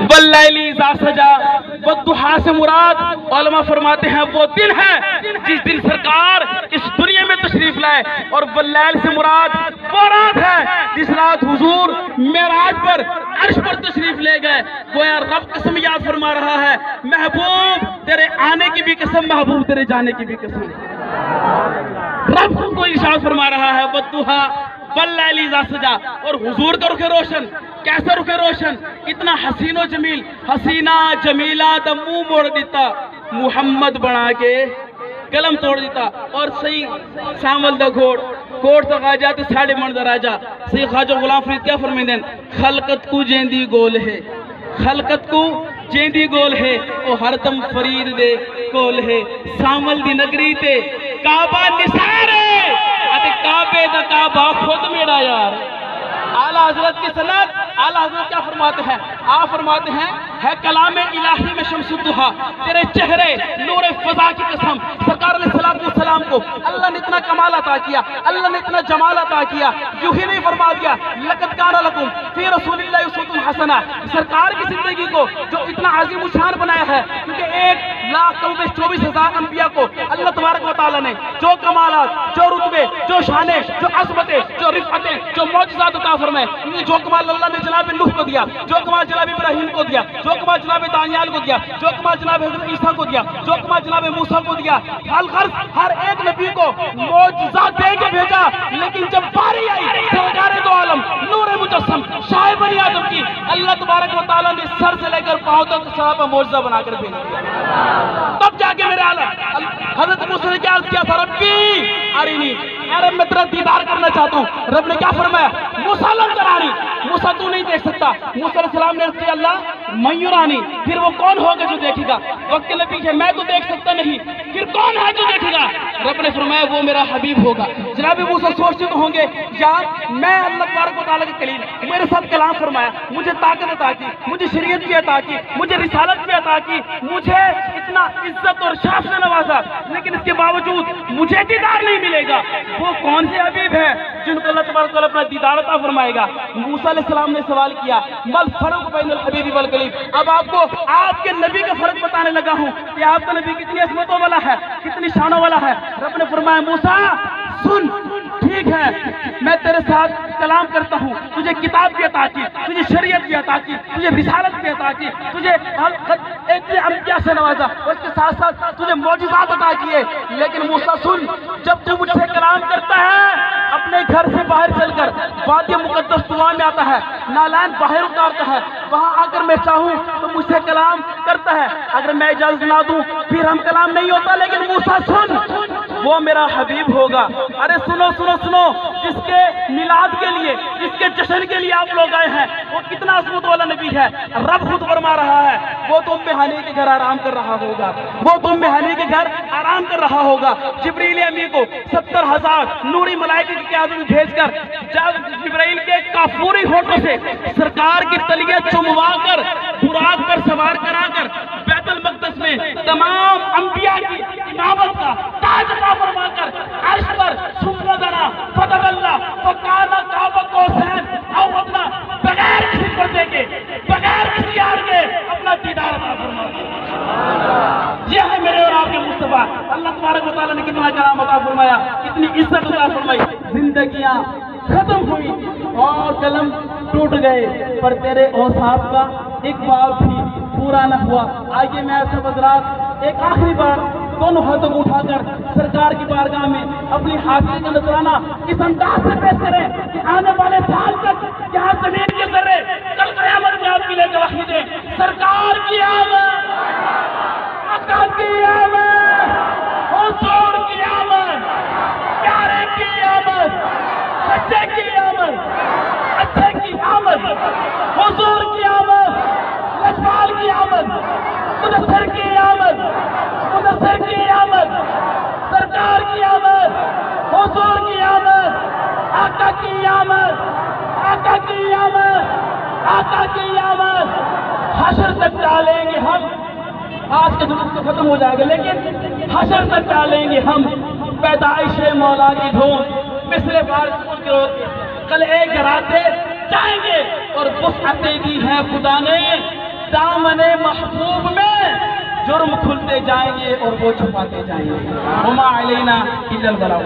वल्लैली इज़ा सजा, वद्दुहा से मुराद उलमा फरमाते हैं वो दिन है जिस दिन सरकार इस दुनिया में तशरीफ लाए, और वल्लैल से मुराद वो रात है जिस रात हुजूर मेराज पर अर्श पर तशरीफ ले गए। गोया रब कसम याद फरमा रहा है, महबूब तेरे आने की भी कसम, महबूब तेरे जाने की भी कसम। रब को इरशाद फरमा रहा है वद्दुहा वल्लैली इज़ा सजा, और हुजूर का रुखे रोशन, कैसा रुखे रोशन, इतना हसीनो जमील, हसीना जमीला द मुंह मोड़ देता, मुहम्मद बना के कलम तोड़ देता। और सही सामल द घोड़ कोट तक आ जाते साढ़े मन द राजा। सही ख्वाजा गुलाम फरीद क्या फरमाते, खलकत को जेंदी गोल है, खलकत को जेंदी गोल है, ओ हरदम फरीद दे कोल है, सामल दी नगरी ते काबा निसारे, अते काबे दा काबा खुद मेरा यार। आला हजरत की सनत, आला हजरत क्या फरमाते हैं, आप फरमाते हैं है कलाम इलाही में शम्सुद्दुहा, तेरे चेहरे नूर फजा की कसम। सरकार अलैहिस्सलाम को अल्लाह ने इतना कमाल अता किया, अल्लाह ने इतना जमाल अता किया, यूं ही नहीं फरमा दिया लक़द काना लकुम फी रसूलिल्लाहि उस्वतुन हसना। सरकार की जिंदगी को जो इतना अजीम शान बनाया है, क्योंकि 1,24,000 अंबिया को अल्लाह तबारक व तआला ने जो कमालात, जो रुतबे, जो शाने, जो अज़मतें, जो रिफ़अतें, जो मौजज़ात अता फरमाए, जो कमाल अल्लाह ने जनाब नूह को दिया, जो कमाल जनाब इब्राहीम को दिया, जो कमाल जनाब दानियाल को दिया, जो कमाल जनाब हज़रत ईसा को दिया, जो कमाल जनाब मूसा को दिया, हर एक नबी को मौजज़ात दे के भेजा। लेकिन जब बारी आई सरकार दो आलम नूर मुजस्सम शाह बनी आदम की, अल्लाह तबारक व तआला ने सर से लेकर पांव तक सहाब मौजज़ा बनाकर भेज दिया। तब जाके मेरे आला हज़रत मूसा ने क्या अर्ज़ किया था, रब्बी अरिनी, अरे मैं तेरा दीदार करना चाहता हूँ। रब ने क्या फरमाया, मूसा लम तरानी, मूसा तू नहीं देख सकता। मूसा अलैहिस्सलाम ने अर्ज़ किया अल्लाह मयूरानी, फिर वो कौन होगा जो देखेगा। वक्त के नबी है, मैं तो देख सकता नहीं, फिर कौन है जो देखेगा। रब ने फरमाया वो मेरा हबीब होगा। जनाब मूसा सोचते तो होंगे यार मैं अल्लाह तबारक व तआला के कलीम, मेरे साथ कलाम फरमाया, मुझे ताकत अता की, मुझे शरीयत भी अता की, मुझे रिसालत भी अता की, मुझे इतना इज्जत और शर्फ से नवाजा, लेकिन इसके बावजूद मुझे दीदार नहीं मिलेगा। वो कौन से हबीब है जिनको अल्लाह तबारक व तआला अपना दीदार अता फरमाएगा। मूसा अलैहिस्सलाम ने सवाल किया मल फर्क बैनल हबीबी वल कलीम। अब आपको आपके नबी का फर्क बताने लगा हूँ कि आपका नबी कितनी अज़मतों वाला है, कितनी शानों वाला है। रब ने फरमाया मूसा सुन, ठीक है मैं तेरे साथ कलाम करता हूँ, तुझे किताब भी अता की, तुझे शरीयत भी अता की, तुझे रिसालत भी अता की, तुझे अंबिया से नवाजा, और इसके साथ साथ तुझे मौजिज़ात अता किए। लेकिन मूसा सुन, जब तू मुझसे कलाम करता है अपने घर से बाहर चलकर वादी मुकद्दस तुआ में आता है, नालान बाहर उतारता है, वहाँ आकर मैं चाहूँ तो मुझसे कलाम करता है, अगर मैं इजाजत ना दूँ फिर हम कलाम नहीं होता। लेकिन मूसा सुन, वो मेरा हबीब होगा। अरे सुनो सुनो सुनो, जिसके मिलाद के लिए, जिसके जश्न के लिए आप लोग आए हैं, वो कितना अज़मत वाला नबी है। रब खुद फरमा रहा है वो तो उम्मे हानी के घर आराम कर रहा होगा, वो तो उम्मे हानी के घर आराम कर रहा होगा। जिब्रील अमीन को 70,000 नूरी मलाइके की क़यादत में भेजकर जब जिब्रील के काफूरी होठों से सरकार की तलिया चुमवा कर बुराक पर सवार कराकर बैतुल मक़दस में तमाम अंबिया की इमामत का ताज अता फरमाकर अर्श पर सुम्मदना फतवल्ला फकाना काबा कौसैन औ अदना, बगैर किसी पर्दे के, बगैर किसी यार के अपना दीदार अता फरमाया। ये है मेरे और आपके मुस्तफा। अल्लाह तबारक व तआला ने कितना कराम अता फरमाया, कितनी इज्जत अता फरमाई। जिंदगियां खत्म हुई और कलम टूट गए, पर तेरे औसाफ का एक बार भी पूरा न हुआ। आइए मैं सब हज़रात एक आखिरी बार दोनों हाथों को उठाकर सरकार की बारगाह में अपनी हाजिरी का नजराना इस अंदाज से पेश करें कि आने वाले साल तक यहाँ जमीन के जर्रे कल क़यामत में आपके लिए गवाही दे। सरकार की आमद, आका की आमद, हुजूर की आमद, प्यारे की आमद, सच्चे की आमद, अच्छे की आमद, हुजूर की आमद, लजपाल की आमद, मुदस्सिर की आमद, मुदस्सिर की आमद, सरकार की आमद, हुजूर की आमद, आका की आमद, आका की आमद, आका की आमद। हशर तक डालेंगे हम, आज के जुलूस तो खत्म हो जाएगा, लेकिन हशर तक डालेंगे हम पैदाइश मौला की धूम, मिस्र फारस के रोके कल एक घराते जाएंगे और वुसअतें दी है खुदा ने, دامن محبوب میں جرم کھلتے جائیں گے اور وہ چھپاتے جائیں گے. وما علینا الا البلاغ.